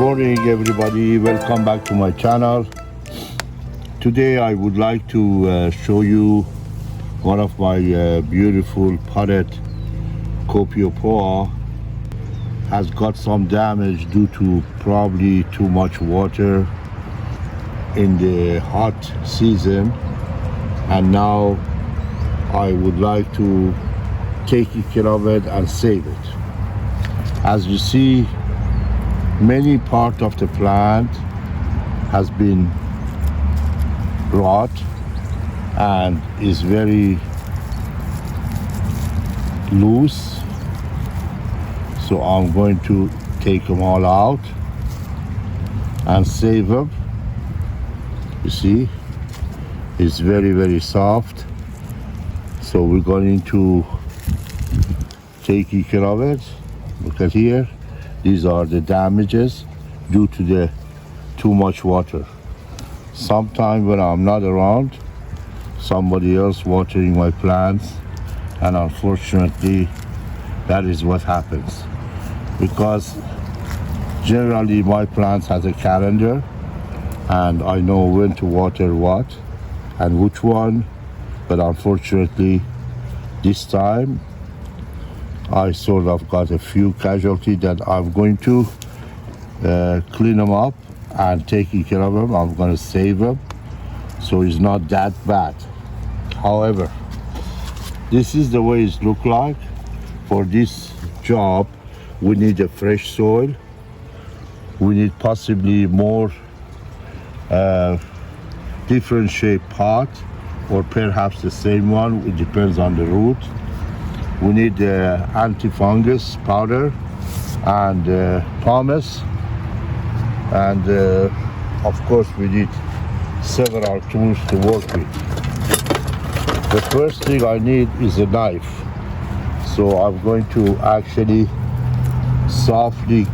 morning everybody, welcome back to my channel. Today I would like to show you one of my beautiful potted Copiapoa has got some damage due to probably too much water in the hot season, and now I would like to take care of it and save it. As you see, many part of the plant has been rot and is very loose, so I'm going to take them all out and save them. You see, it's very soft, so we're going to take care of it. Look at here, these are the damages due to the too much water. Sometimes when I'm not around, somebody else watering my plants, and unfortunately that is what happens, because generally my plants has a calendar and I know when to water what and which one, but unfortunately this time I sort of got a few casualties that I'm going to clean them up and taking care of them. I'm going to save them, so it's not that bad. However, this is the way it look like. For this job we need a fresh soil, we need possibly more different shaped pot, or perhaps the same one, it depends on the root. We need anti-fungus powder and pumice, and of course we need several tools to work with. The first thing I need is a knife, so I'm going to actually softly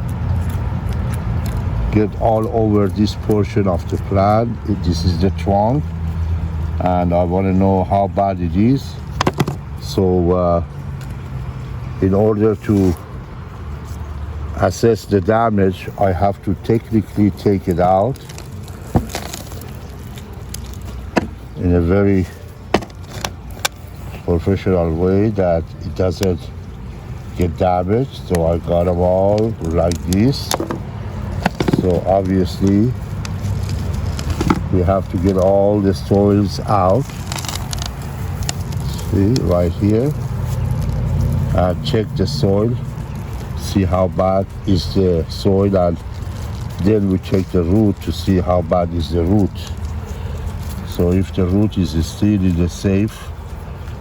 get all over this portion of the plant. This is the trunk, and I want to know how bad it is. So in order to assess the damage, I have to technically take it out in a very professional way that it doesn't get damaged. So I got them all like this. So obviously we have to get all the soils out. See, right here. Check the soil, see how bad is the soil, and then we check the root to see how bad is the root. So if the root is still in a safe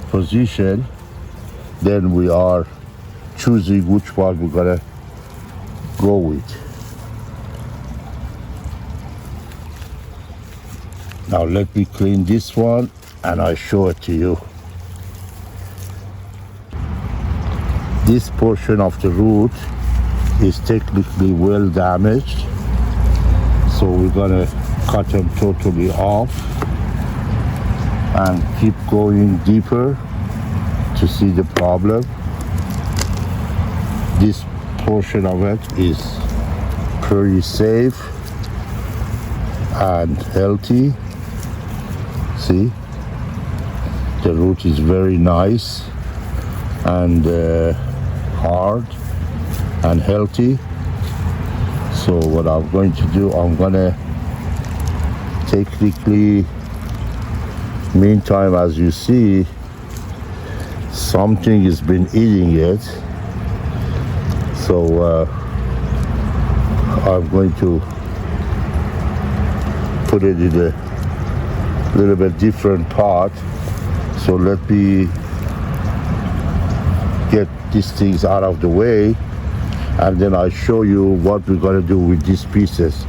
position, then we are choosing which one we're gonna go with. Now let me clean this one and I show it to you. This portion of the root is technically well damaged, so we're gonna cut them totally off and keep going deeper to see the problem. This portion of it is pretty safe and healthy. See, the root is very nice and hard and healthy. So what I'm going to do, I'm gonna technically, meantime, as you see, something has been eating it, so I'm going to put it in a little bit different pot. So let me get these things out of the way, and then I'll show you what we're going to do with these pieces.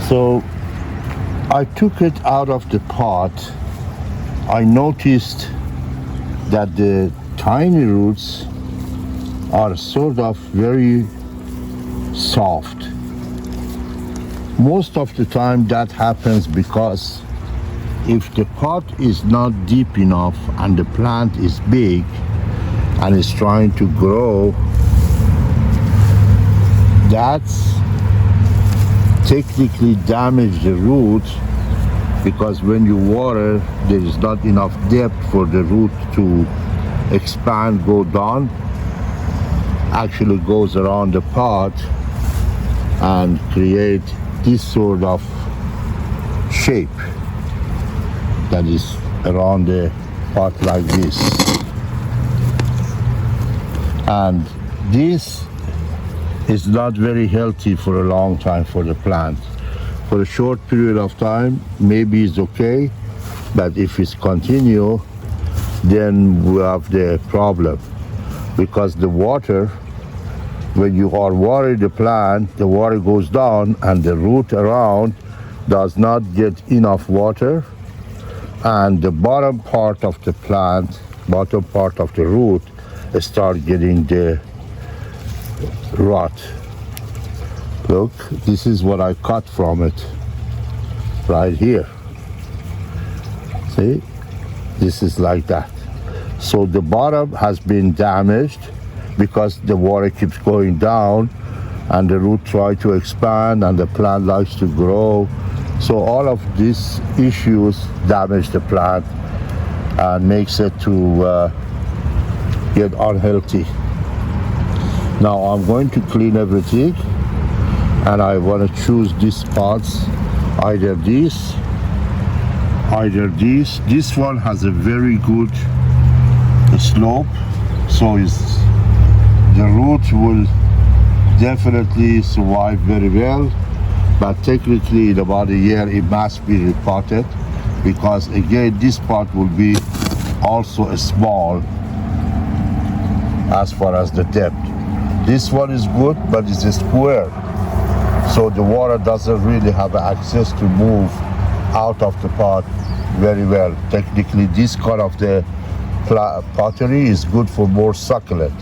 So I took it out of the pot. I noticed that the tiny roots are sort of very soft. Most of the time that happens because if the pot is not deep enough and the plant is big, and is trying to grow, that's technically damage the root, because when you water, there is not enough depth for the root to expand, go down. Actually goes around the pot and create this sort of shape that is around the pot like this. And this is not very healthy for a long time for the plant. For a short period of time, maybe it's okay, but if it's continue, then we have the problem, because the water, when you are watering the plant, the water goes down and the root around does not get enough water, and the bottom part of the plant, bottom part of the root, start getting the rot. Look, this is what I cut from it right here. See, this is like that. So the bottom has been damaged because the water keeps going down and the root try to expand and the plant likes to grow. So all of these issues damage the plant and makes it to get unhealthy. Now I'm going to clean everything, and I want to choose these spots, either this. This one has a very good slope, so the root will definitely survive very well, but technically in about a year it must be repotted, because again this pot will be also a small as far as the depth. This one is good, but it's a square, so the water doesn't really have access to move out of the pot very well. Technically this kind of the pottery is good for more succulent.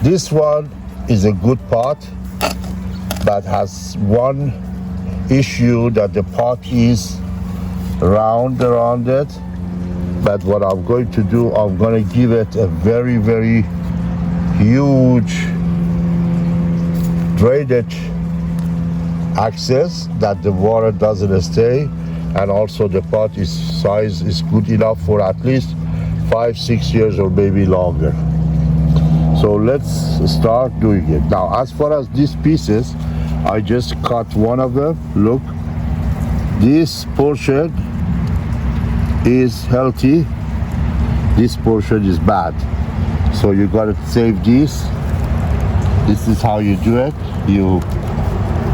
This one is a good pot, but has one issue, that the pot is round around it. But what I'm going to do, I'm going to give it a very, very huge drainage access, that the water doesn't stay, and also the pot size is good enough for at least 5-6 years or maybe longer. So let's start doing it. Now as far as these pieces, I just cut one of them. Look, this portion is healthy, this portion is bad, so you got to save this. This is how you do it. You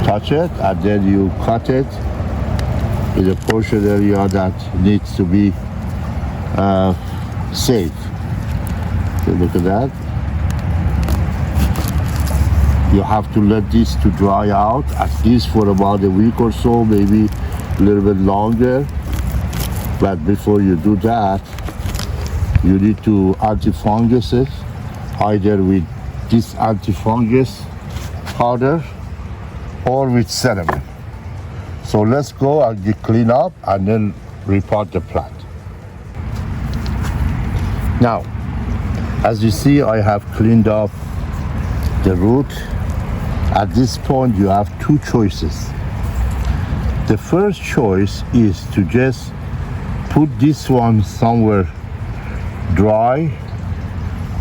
touch it and then you cut it in a portion area that needs to be safe. So look at that. You have to let this to dry out at least for about a week or so, maybe a little bit longer. But before you do that, you need to antifungus it, either with this antifungus powder or with cinnamon. So let's go and get clean up and then repot the plant. Now, as you see, I have cleaned up the root. At this point, you have two choices. The first choice is to just put this one somewhere dry,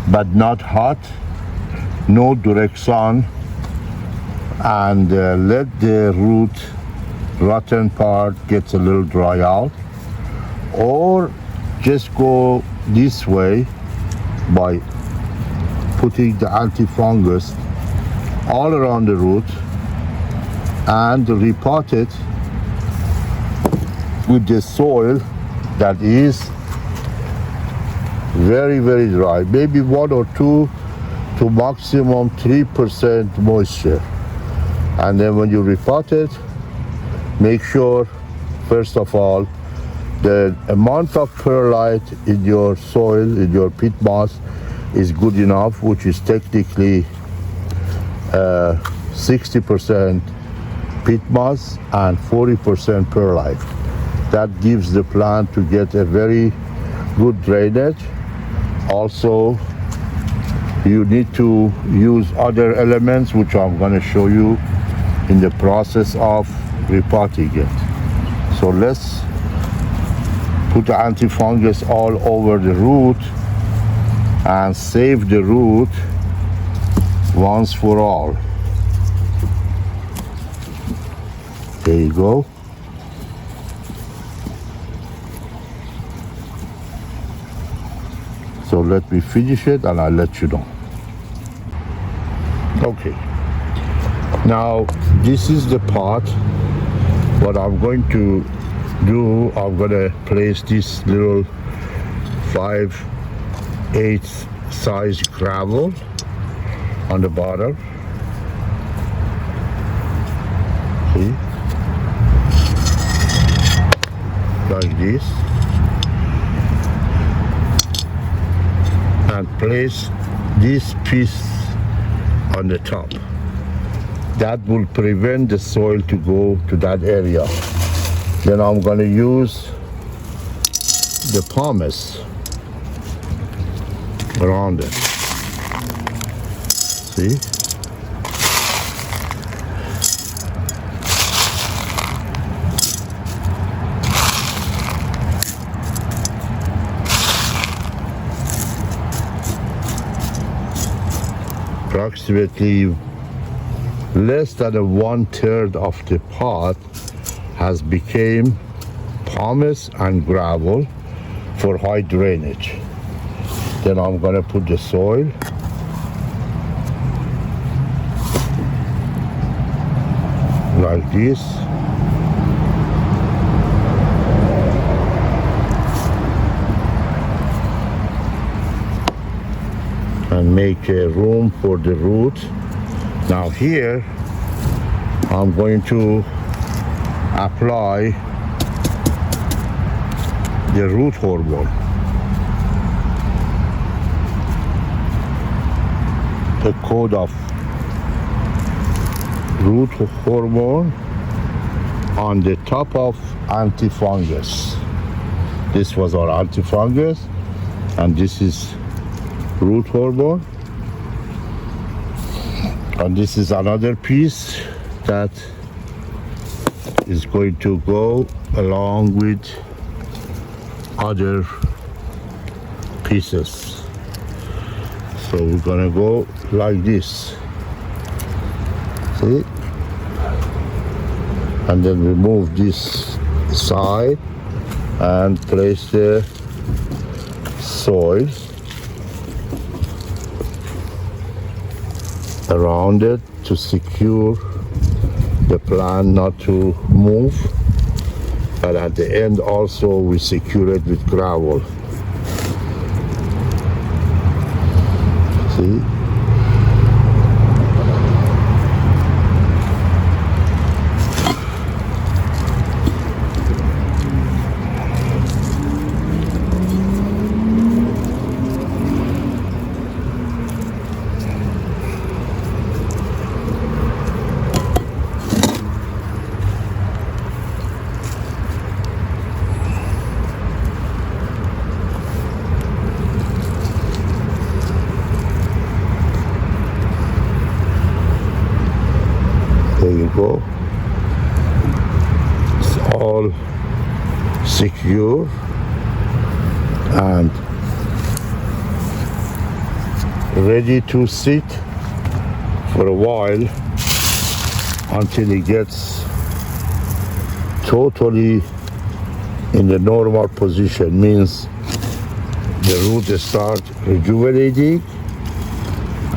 but not hot, no direct sun, and let the root rotten part get a little dry out. Or just go this way by putting the antifungus all around the root and repot it with the soil that is very, very dry, maybe 1 or 2 to maximum 3% moisture. And then when you repot it, make sure, first of all, the amount of perlite in your soil, in your peat moss, is good enough, which is technically 60% peat moss and 40% perlite. That gives the plant to get a very good drainage. Also, you need to use other elements, which I'm going to show you in the process of repotting it. So let's put the antifungus all over the root and save the root once for all. There you go. So let me finish it and I'll let you know. Okay. Now this is the pot. What I'm going to do, I'm going to place this little 5/8 size gravel on the bottom. See? Like this. And place this piece on the top. That will prevent the soil to go to that area. Then I'm going to use the pumice around it. See? Approximately less than 1/3 of the pot has become pumice and gravel for high drainage. Then I'm going to put the soil. Like this. And make a room for the root. Now here I'm going to apply the root hormone. The coat of root hormone on the top of antifungus. This was our antifungus and this is root hormone, and this is another piece that is going to go along with other pieces. So we're gonna go like this, see, and then remove this side and place the soil around it to secure the plant not to move, but at the end also we secure it with gravel. See? There you go. It's all secure and ready to sit for a while until it gets totally in the normal position. Means the roots start rejuvenating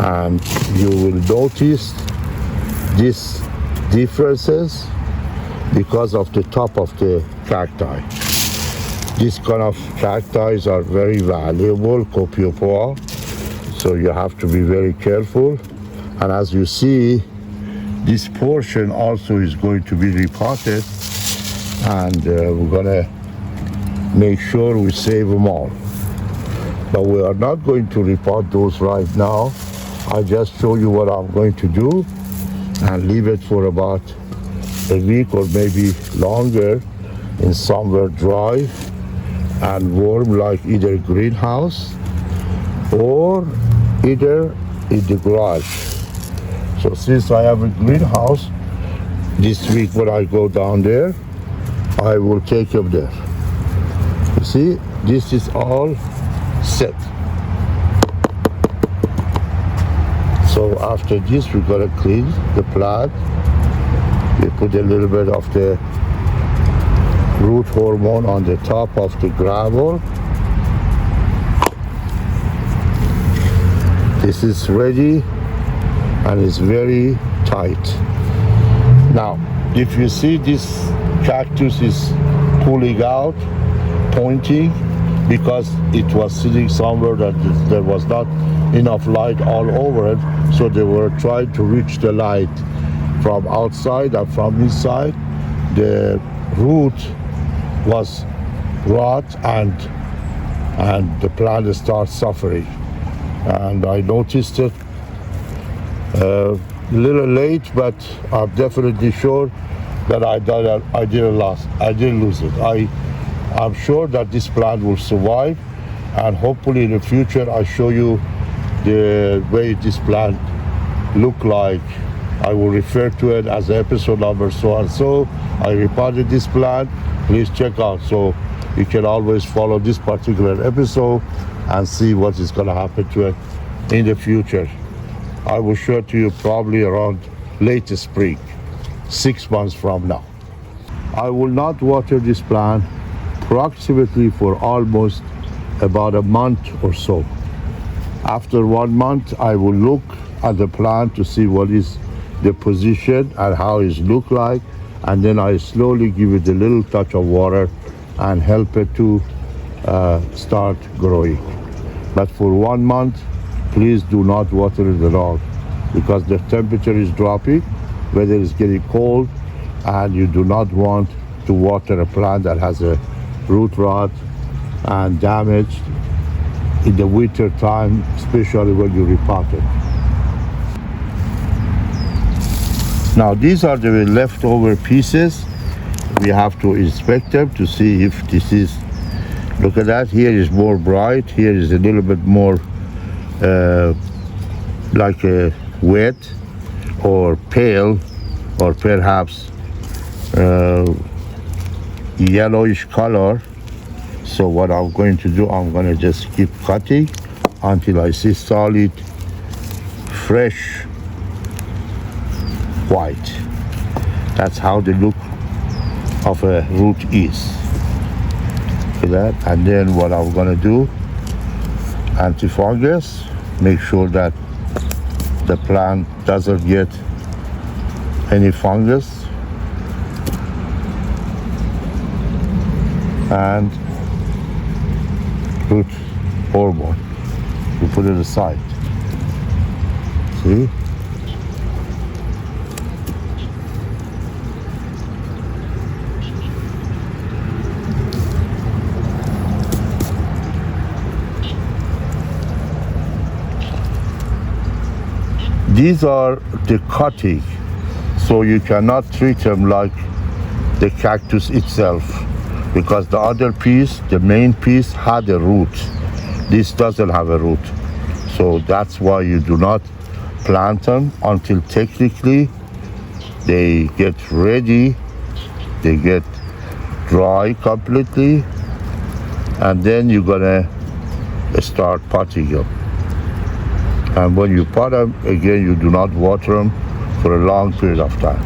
and you will notice these differences because of the top of the cacti. These kind of cacti are very valuable, Copiapoa, so you have to be very careful. And as you see, this portion also is going to be repotted, and we're gonna make sure we save them all. But we are not going to repot those right now. I just show you what I'm going to do and leave it for about a week or maybe longer in somewhere dry and warm, like either greenhouse or either in the garage. So since I have a greenhouse, this week when I go down there, I will take them there. You see, this is all set. So after this, we're gonna clean the plant. We put a little bit of the root hormone on the top of the gravel. This is ready and it's very tight. Now, if you see this cactus is pulling out, pointing, because it was sitting somewhere that there was not enough light all over it, so they were trying to reach the light from outside and from inside. The root was rot and the plant starts suffering. And I noticed it a little late, but I'm definitely sure that I didn't lose it. I'm sure that this plant will survive, and hopefully in the future I show you the way this plant look like. I will refer to it as episode number so and so. I repotted this plant. Please check out, so you can always follow this particular episode and see what is going to happen to it in the future. I will show it to you probably around late spring, 6 months from now. I will not water this plant approximately for almost about a month or so. After 1 month, I will look at the plant to see what is the position and how it look like, and then I slowly give it a little touch of water and help it to start growing. But for 1 month, please do not water it at all, because the temperature is dropping, weather is getting cold, and you do not want to water a plant that has a root rot and damage in the winter time, especially when you repot it. Now these are the leftover pieces. We have to inspect them to see if this is, look at that, here is more bright, here is a little bit more like a wet or pale, or perhaps yellowish color. So what I'm going to do, I'm going to just keep cutting until I see solid, fresh white. That's how the look of a root is. See that? And then what I'm going to do, antifungus, make sure that the plant doesn't get any fungus, and root hormone. We put it aside. See? These are the cutting, so you cannot treat them like the cactus itself, because the other piece, the main piece, had a root. This doesn't have a root. So that's why you do not plant them until technically they get ready, they get dry completely, and then you're gonna start potting them. And when you pot them, again, you do not water them for a long period of time.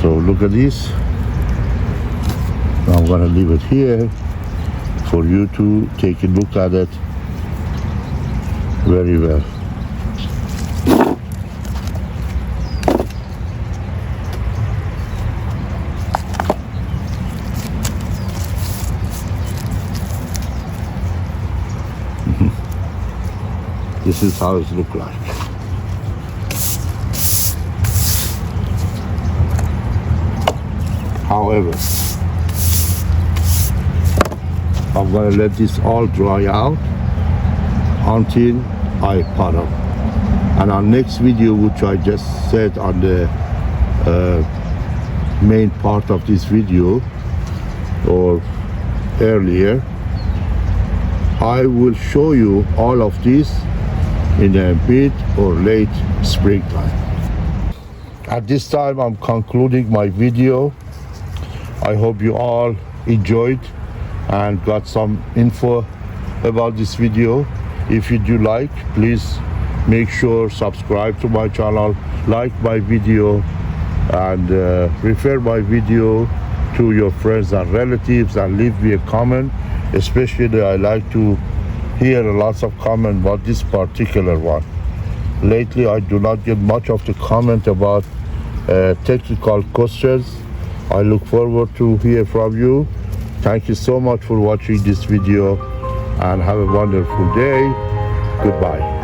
So look at this. I'm going to leave it here for you to take a look at it very well. This is how it looks like. However, I'm going to let this all dry out until I pot them. And our next video, which I just said on the main part of this video or earlier, I will show you all of this in the mid or late springtime. At this time, I'm concluding my video. I hope you all enjoyed and got some info about this video. If you do like, please make sure subscribe to my channel, like my video, and refer my video to your friends and relatives, and leave me a comment. Especially I like to hear lots of comment about this particular one. Lately I do not get much of the comment about technical questions. I look forward to hear from you. Thank you so much for watching this video, and have a wonderful day. Goodbye.